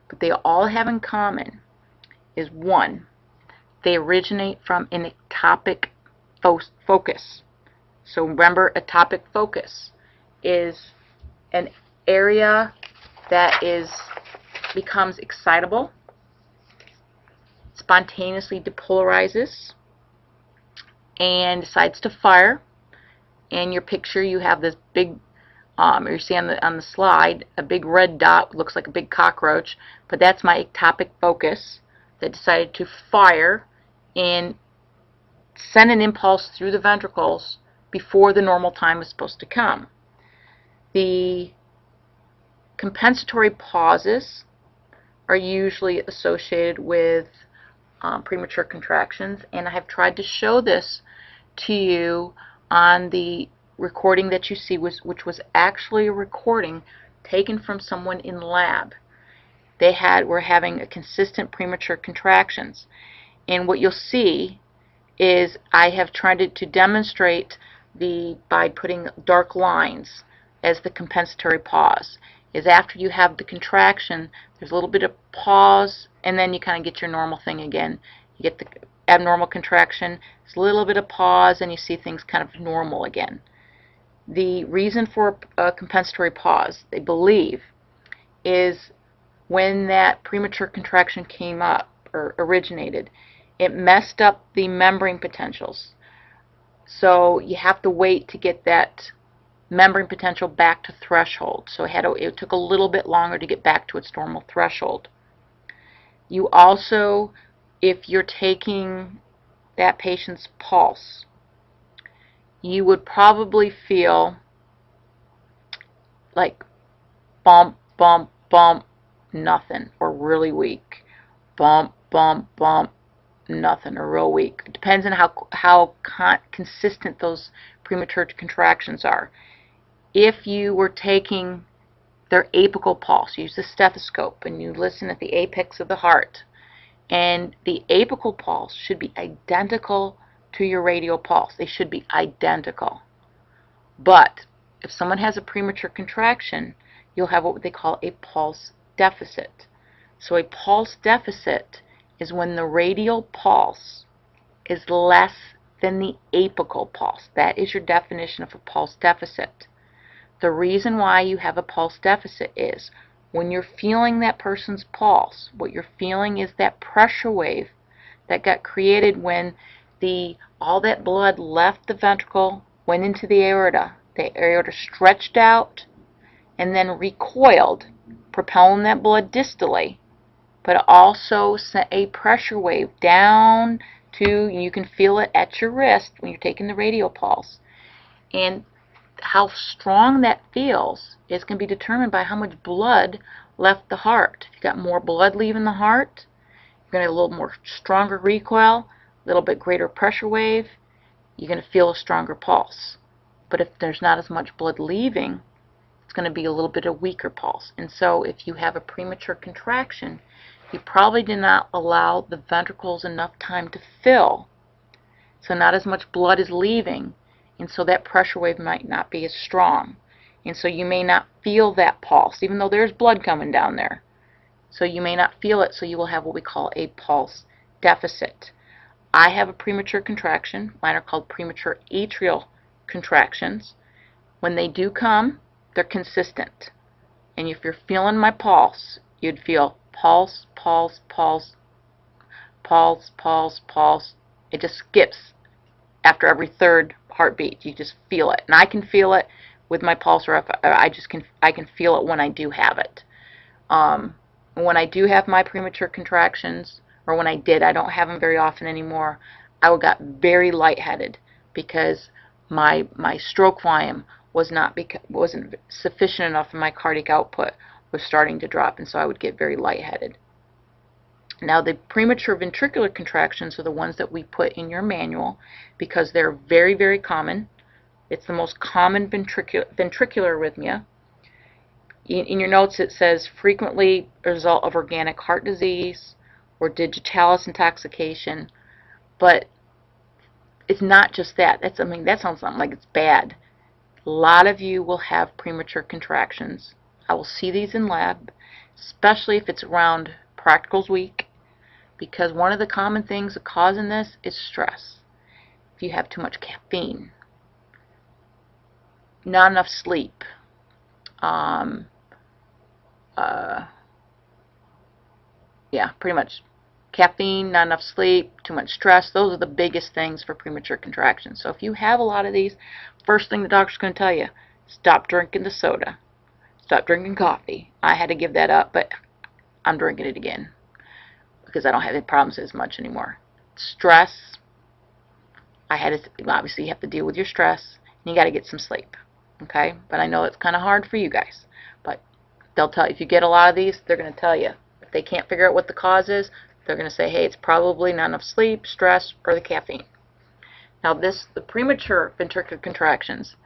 But they all have in common is one, they originate from an ectopic focus. So remember, ectopic focus is an area that becomes excitable, spontaneously depolarizes, and decides to fire. in your picture you have this big, you see on the slide, a big red dot, looks like a big cockroach, but that's my ectopic focus that decided to fire and send an impulse through the ventricles before the normal time is supposed to come. The compensatory pauses are usually associated with premature contractions, and I have tried to show this to you on the recording that you see, which was actually a recording taken from someone in lab. They were having a consistent premature contractions, and what you'll see is I have tried to demonstrate by putting dark lines as the compensatory pause. Is after you have the contraction, there's a little bit of pause, and then you kind of get your normal thing again. You get the abnormal contraction, there's a little bit of pause, and you see things kind of normal again. The reason for a compensatory pause, they believe, is when that premature contraction came up or originated, it messed up the membrane potentials. So you have to wait to get that membrane potential back to threshold. So it took a little bit longer to get back to its normal threshold. You also, if you're taking that patient's pulse, you would probably feel like bump, bump, bump, nothing, or really weak. Bump, bump, bump, nothing, or real weak. It depends on how consistent those premature contractions are. If you were taking their apical pulse, use the stethoscope and you listen at the apex of the heart, and the apical pulse should be identical to your radial pulse. They should be identical. But if someone has a premature contraction, you'll have what they call a pulse deficit. So a pulse deficit is when the radial pulse is less than the apical pulse. That is your definition of a pulse deficit. The reason why you have a pulse deficit is when you're feeling that person's pulse, what you're feeling is that pressure wave that got created when all that blood left the ventricle, went into the aorta. The aorta stretched out and then recoiled, propelling that blood distally, but also sent a pressure wave down to, you can feel it at your wrist when you're taking the radial pulse. And how strong that feels is going to be determined by how much blood left the heart. If you've got more blood leaving the heart, you're going to have a little more stronger recoil, a little bit greater pressure wave, you're going to feel a stronger pulse. But if there's not as much blood leaving, it's going to be a little bit of weaker pulse. And so if you have a premature contraction, you probably did not allow the ventricles enough time to fill. So not as much blood is leaving, and so that pressure wave might not be as strong. And so you may not feel that pulse, even though there's blood coming down there. So you may not feel it, so you will have what we call a pulse deficit. I have a premature contraction. Mine are called premature atrial contractions. When they do come, they're consistent. And if you're feeling my pulse, you'd feel pulse, pulse, pulse, pulse, pulse, pulse. It just skips after every third heartbeat. You just feel it. And I can feel it with my pulse, or I can feel it when I do have it. When I do have my premature contractions, or when I did, I don't have them very often anymore, I got very lightheaded because my stroke volume wasn't sufficient enough, and my cardiac output was starting to drop, and so I would get very lightheaded. Now, the premature ventricular contractions are the ones that we put in your manual because they're very, very common. It's the most common ventricular arrhythmia. In your notes it says frequently a result of organic heart disease or digitalis intoxication, but it's not just that. That sounds something like it's bad. A lot of you will have premature contractions. I will see these in lab, especially if it's around practicals week, because one of the common things causing this is stress. If you have too much caffeine, not enough sleep, yeah, pretty much caffeine, not enough sleep, too much stress. Those are the biggest things for premature contractions. So if you have a lot of these, first thing the doctor's going to tell you, stop drinking the soda. Stop drinking coffee. I had to give that up, but I'm drinking it again because I don't have any problems as much anymore. Stress. Obviously you have to deal with your stress, and you got to get some sleep. Okay? But I know it's kind of hard for you guys. But they'll tell you, if you get a lot of these, they're going to tell you. If they can't figure out what the cause is, they're going to say, hey, it's probably not enough sleep, stress, or the caffeine. Now the premature ventricular contractions,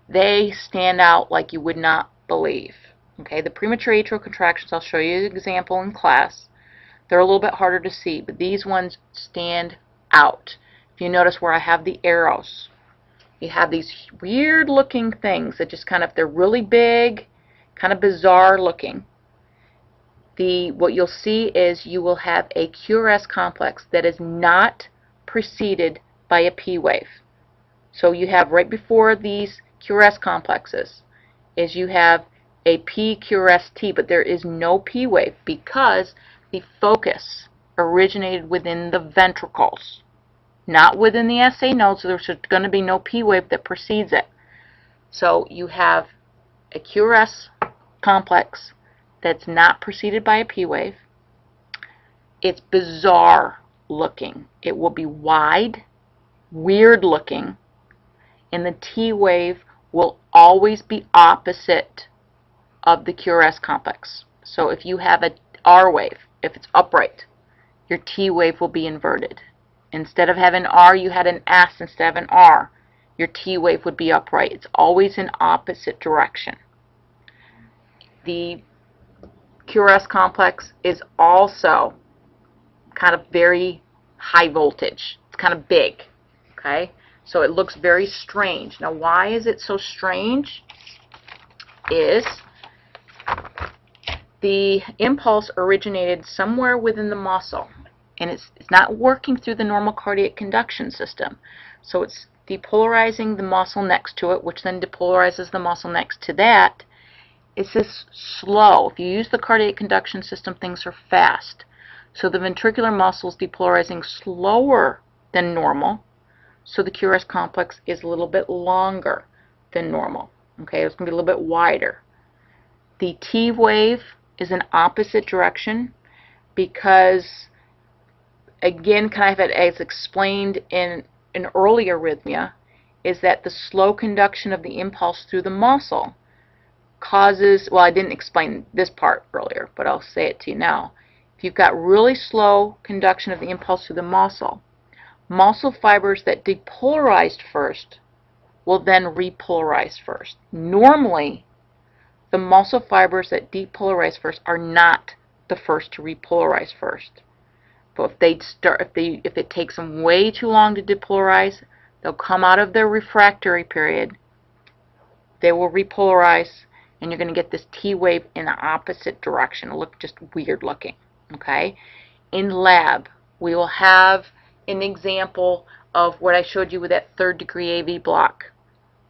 they stand out like you would not believe. Okay, the premature atrial contractions, I'll show you an example in class. They're a little bit harder to see, but these ones stand out. If you notice where I have the arrows, you have these weird looking things that just kind of, they're really big, kind of bizarre looking. What you'll see is you will have a QRS complex that is not preceded by a P wave. So you have right before these QRS complexes is you have a PQRST, but there is no P wave because the focus originated within the ventricles, not within the SA node, so there's going to be no P wave that precedes it. So you have a QRS complex that's not preceded by a P wave. It's bizarre looking. It will be wide, weird looking, and the T wave will always be opposite of the QRS complex. So if you have a R wave, if it's upright, your T wave will be inverted. Instead of having R, you had an S instead of an R. Your T wave would be upright. It's always in opposite direction. The QRS complex is also kind of very high voltage. It's kind of big. Okay? So it looks very strange. Now why is it so strange? Is the impulse originated somewhere within the muscle, and it's not working through the normal cardiac conduction system. So it's depolarizing the muscle next to it, which then depolarizes the muscle next to that. It's this slow. If you use the cardiac conduction system, things are fast. So the ventricular muscle is depolarizing slower than normal. So the QRS complex is a little bit longer than normal. Okay, it's going to be a little bit wider. The T wave is in opposite direction because, again, kind of as explained in an earlier arrhythmia, is that the slow conduction of the impulse through the muscle causes, well, I didn't explain this part earlier, but I'll say it to you now. If you've got really slow conduction of the impulse through the muscle fibers that depolarized first will then repolarize first. Normally, the muscle fibers that depolarize first are not the first to repolarize first. But if it takes them way too long to depolarize, they'll come out of their refractory period, they will repolarize, and you're going to get this T wave in the opposite direction. It'll look just weird looking. Okay? In lab, we will have an example of what I showed you with that third degree AV block,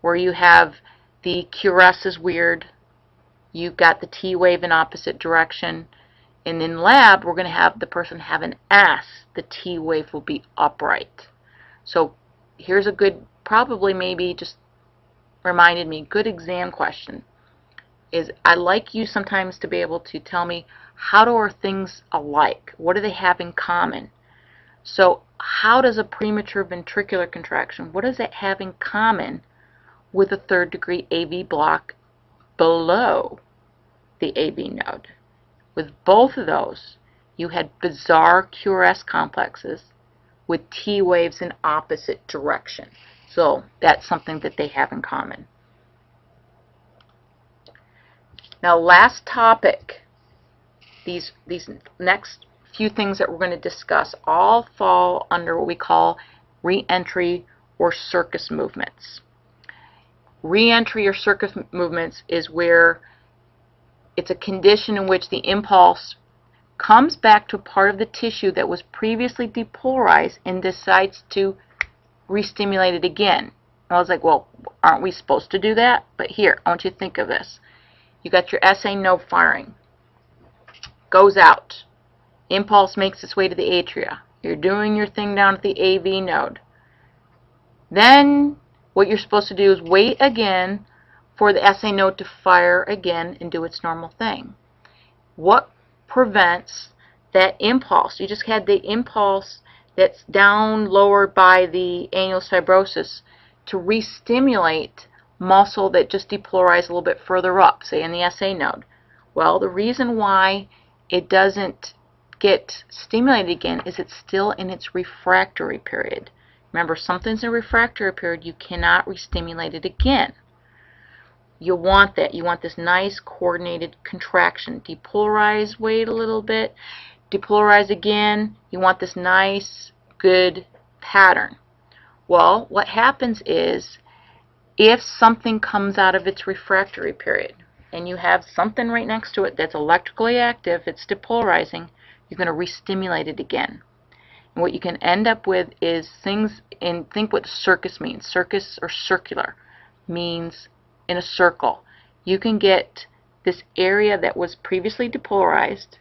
where you have the QRS is weird, you've got the T wave in opposite direction, and in lab we're going to have the person have an S. The T wave will be upright. So here's a good, probably maybe just reminded me, good exam question is, I like you sometimes to be able to tell me, how are things alike? What do they have in common? So how does a premature ventricular contraction, what does it have in common with a third degree AV block below the AV node? With both of those, you had bizarre QRS complexes with T waves in opposite direction. So that's something that they have in common. Now, last topic, these next few things that we're going to discuss all fall under what we call re-entry or circus movements. Re-entry or circus movements is where it's a condition in which the impulse comes back to a part of the tissue that was previously depolarized and decides to re-stimulate it again. And I was like, well, aren't we supposed to do that? But here, I want you to think of this. You got your SA node firing. Goes out. Impulse makes its way to the atria. You're doing your thing down at the AV node. Then what you're supposed to do is wait again for the SA node to fire again and do its normal thing. What prevents that impulse? You just had the impulse that's down lower by the annulus fibrosus to re-stimulate muscle that just depolarized a little bit further up, say in the SA node. Well, the reason why it doesn't get stimulated again is it's still in its refractory period. Remember, something's in a refractory period, you cannot re-stimulate it again. You want that. You want this nice coordinated contraction. Depolarize, wait a little bit, depolarize again. You want this nice, good pattern. Well, what happens is if something comes out of its refractory period and you have something right next to it that's electrically active, it's depolarizing, you're going to re-stimulate it again. And what you can end up with is things, and think what circus means. Circus or circular means in a circle. You can get this area that was previously depolarized,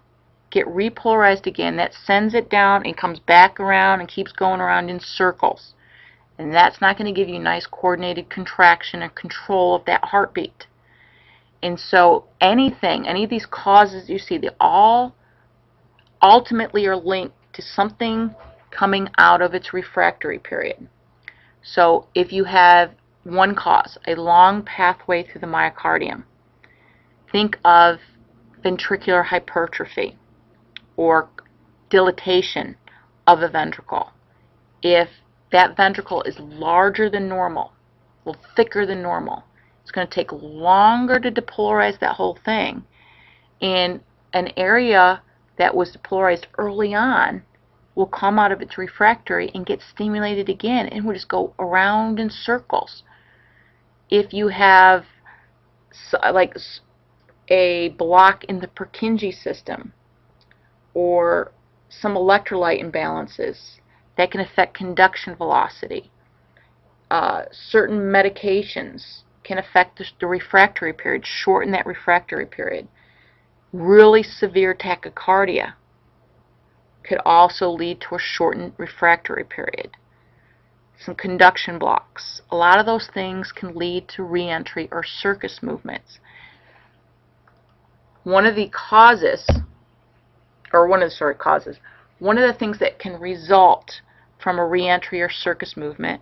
get repolarized again. That sends it down and comes back around and keeps going around in circles. And that's not going to give you nice coordinated contraction and control of that heartbeat. And so any of these causes you see, they all ultimately are linked to something coming out of its refractory period. So if you have one cause, a long pathway through the myocardium, think of ventricular hypertrophy or dilatation of a ventricle. If that ventricle is larger than normal, a little thicker than normal, it's going to take longer to depolarize that whole thing. And an area that was depolarized early on will come out of its refractory and get stimulated again, and will just go around in circles. If you have like a block in the Purkinje system or some electrolyte imbalances, that can affect conduction velocity. Certain medications can affect the refractory period, shorten that refractory period. Really severe tachycardia could also lead to a shortened refractory period. Some conduction blocks. A lot of those things can lead to reentry or circus movements. One of the things that can result from a reentry or circus movement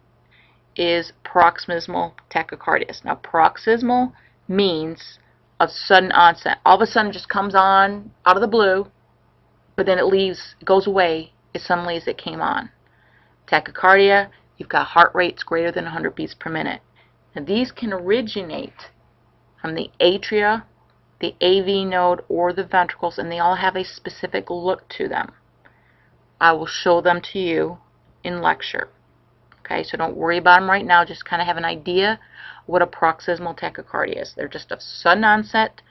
is paroxysmal tachycardias. Now, paroxysmal means of sudden onset. All of a sudden it just comes on out of the blue, but then it goes away as suddenly as it came on. Tachycardia, you've got heart rates greater than 100 beats per minute. Now, these can originate from the atria, the AV node, or the ventricles, and they all have a specific look to them. I will show them to you in lecture. Okay, so don't worry about them right now. Just kind of have an idea what a paroxysmal tachycardia is. They're just a sudden onset.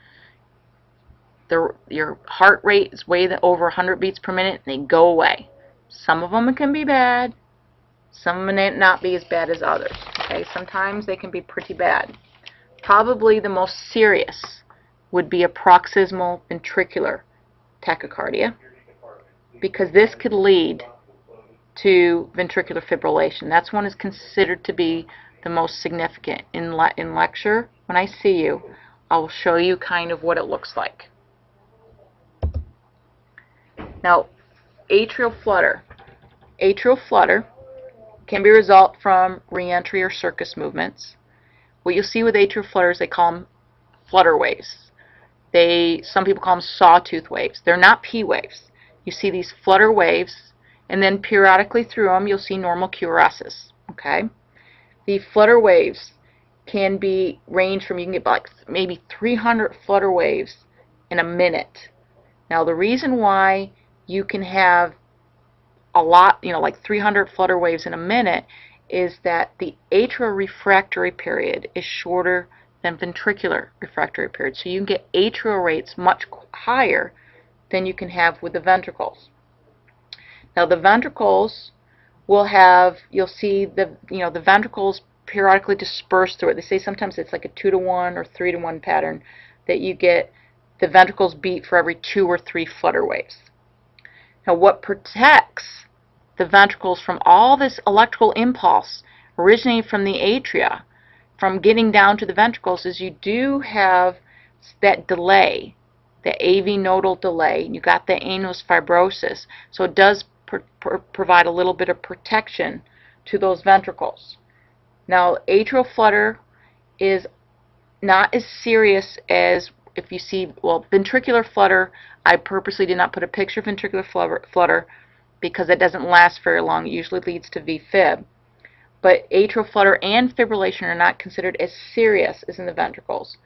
Your heart rate is way over 100 beats per minute, and they go away. Some of them can be bad. Some of them may not be as bad as others. Okay, sometimes they can be pretty bad. Probably the most serious would be a paroxysmal ventricular tachycardia, because this could lead to ventricular fibrillation. That's one is considered to be the most significant. In lecture, when I see you, I will show you kind of what it looks like. Now, atrial flutter. Atrial flutter can be a result from reentry or circus movements. What you'll see with atrial flutters, they call them flutter waves. Some people call them sawtooth waves. They're not P waves. You see these flutter waves, and then periodically through them you'll see normal QRSs. Okay? The flutter waves can range from, you can get like maybe 300 flutter waves in a minute. Now, the reason why you can have a lot, like 300 flutter waves in a minute, is that the atrial refractory period is shorter than ventricular refractory period. So you can get atrial rates much higher than you can have with the ventricles. Now, the ventricles will have, you'll see the ventricles periodically disperse through it. They say sometimes it's like a 2-to-1 or 3-to-1 pattern that you get the ventricles beat for every 2 or 3 flutter waves. Now, what protects the ventricles from all this electrical impulse originating from the atria, from getting down to the ventricles, is you do have that delay, the AV nodal delay. You got the anus fibrosis, so it does provide a little bit of protection to those ventricles. Now, atrial flutter is not as serious as if you see, well, ventricular flutter. I purposely did not put a picture of ventricular flutter because it doesn't last very long. It usually leads to VFib. But atrial flutter and fibrillation are not considered as serious as in the ventricles.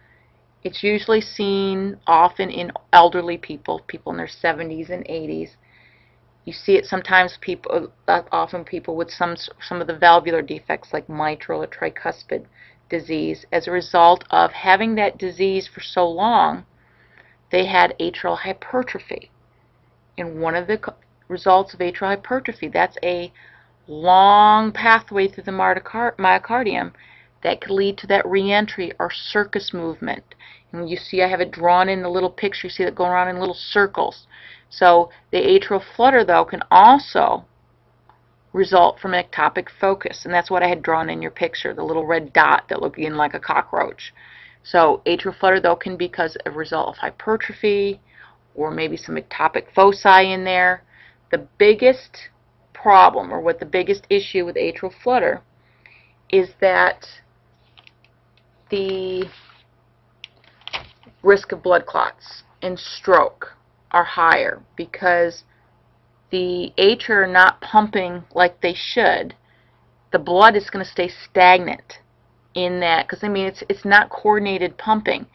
It's usually seen often in elderly people, people in their 70s and 80s. You see it sometimes often people with some of the valvular defects like mitral or tricuspid disease. As a result of having that disease for so long, they had atrial hypertrophy. And one of the results of atrial hypertrophy, that's a long pathway through the myocardium that could lead to that reentry or circus movement. And you see I have it drawn in the little picture. You see that going around in little circles. So the atrial flutter, though, can also result from ectopic focus, and that's what I had drawn in your picture, the little red dot that looked in like a cockroach. So atrial flutter, though, can be because of a result of hypertrophy or maybe some ectopic foci in there. The biggest problem, or what the biggest issue with atrial flutter, is that the risk of blood clots and stroke are higher because the atria are not pumping like they should. The blood is going to stay stagnant in that, because I mean it's not coordinated pumping,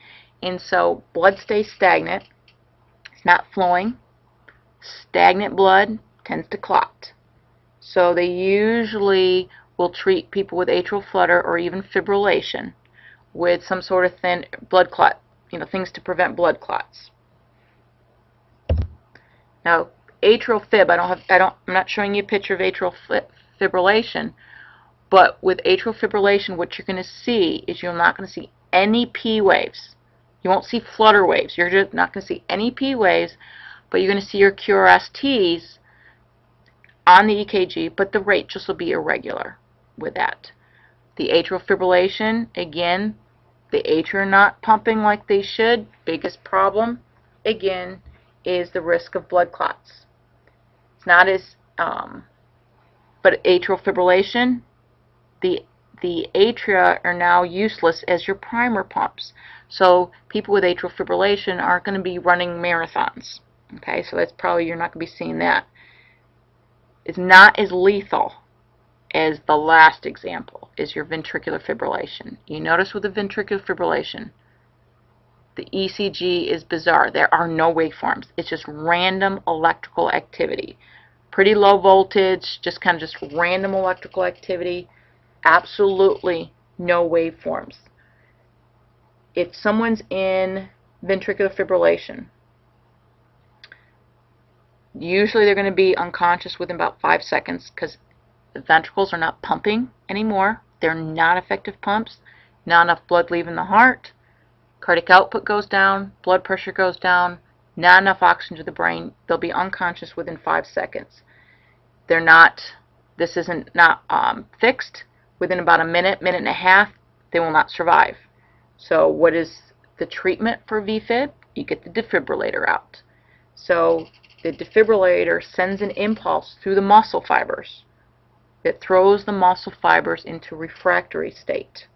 and so blood stays stagnant. It's not flowing. Stagnant blood tends to clot. So they usually will treat people with atrial flutter or even fibrillation with some sort of thin blood clot, things to prevent blood clots. Now, atrial fib, I'm not showing you a picture of atrial fibrillation, but with atrial fibrillation, what you're going to see is you're not going to see any P waves. You won't see flutter waves. You're just not going to see any P waves, but you're going to see your QRSTs on the EKG, but the rate just will be irregular with that. The atrial fibrillation, again, the atria are not pumping like they should. Biggest problem, again, is the risk of blood clots. It's not as, but atrial fibrillation, the atria are now useless as your primer pumps. So people with atrial fibrillation aren't going to be running marathons. Okay, so that's probably, you're not going to be seeing that. It's not as lethal as the last example, is your ventricular fibrillation. You notice with the ventricular fibrillation, the ECG is bizarre. There are no waveforms. It's just random electrical activity. Pretty low voltage, just random electrical activity. Absolutely no waveforms. If someone's in ventricular fibrillation, usually they're going to be unconscious within about 5 seconds because the ventricles are not pumping anymore. They're not effective pumps. Not enough blood leaving the heart. Cardiac output goes down. Blood pressure goes down. Not enough oxygen to the brain. They'll be unconscious within 5 seconds. They're not, this isn't fixed. Within about a minute, minute and a half, they will not survive. So what is the treatment for VFib? You get the defibrillator out. So the defibrillator sends an impulse through the muscle fibers that throws the muscle fibers into refractory state.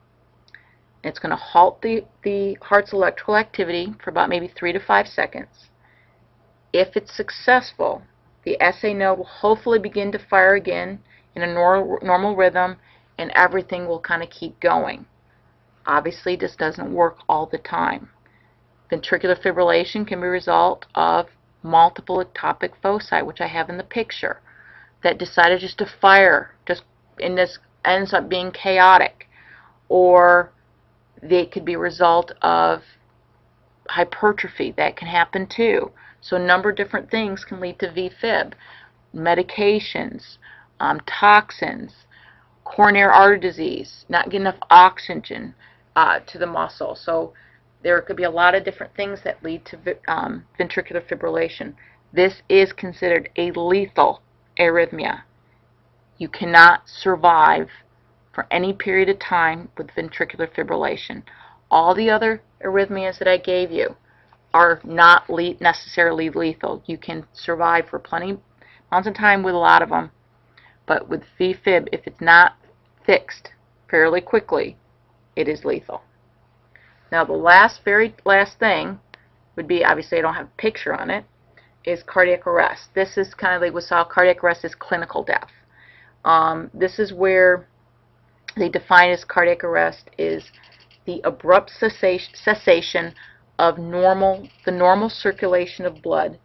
It's going to halt the heart's electrical activity for about maybe 3 to 5 seconds. If it's successful, the SA node will hopefully begin to fire again in a normal rhythm, and everything will kind of keep going. Obviously, this doesn't work all the time. Ventricular fibrillation can be a result of multiple ectopic foci, which I have in the picture, that decided just to fire, and this ends up being chaotic. Or they could be a result of hypertrophy. That can happen too. So a number of different things can lead to VFib. Medications, toxins, coronary artery disease, not getting enough oxygen to the muscle. So there could be a lot of different things that lead to ventricular fibrillation. This is considered a lethal arrhythmia. You cannot survive for any period of time with ventricular fibrillation. All the other arrhythmias that I gave you are not necessarily lethal. You can survive for plenty amounts of time with a lot of them, but with VFib, if it's not fixed fairly quickly, it is lethal. Now the very last thing would be, obviously I don't have a picture on it, is cardiac arrest. This is kind of like we saw, cardiac arrest is clinical death. This is where they define as cardiac arrest is the abrupt cessation of the normal circulation of blood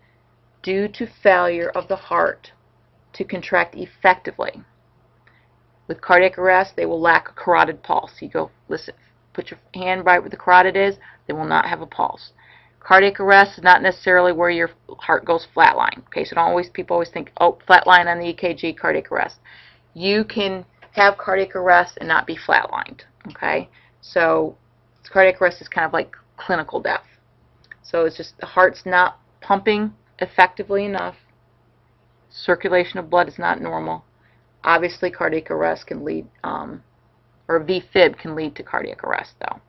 due to failure of the heart to contract effectively. With cardiac arrest, they will lack a carotid pulse. You go, listen, put your hand right where the carotid is, they will not have a pulse. Cardiac arrest is not necessarily where your heart goes flatline. Okay, so people always think, oh, flatline on the EKG, cardiac arrest. You can have cardiac arrest and not be flatlined. Okay, so cardiac arrest is kind of like clinical death. So it's just the heart's not pumping effectively enough. Circulation of blood is not normal. Obviously, cardiac arrest can lead, or VFib can lead to cardiac arrest, though.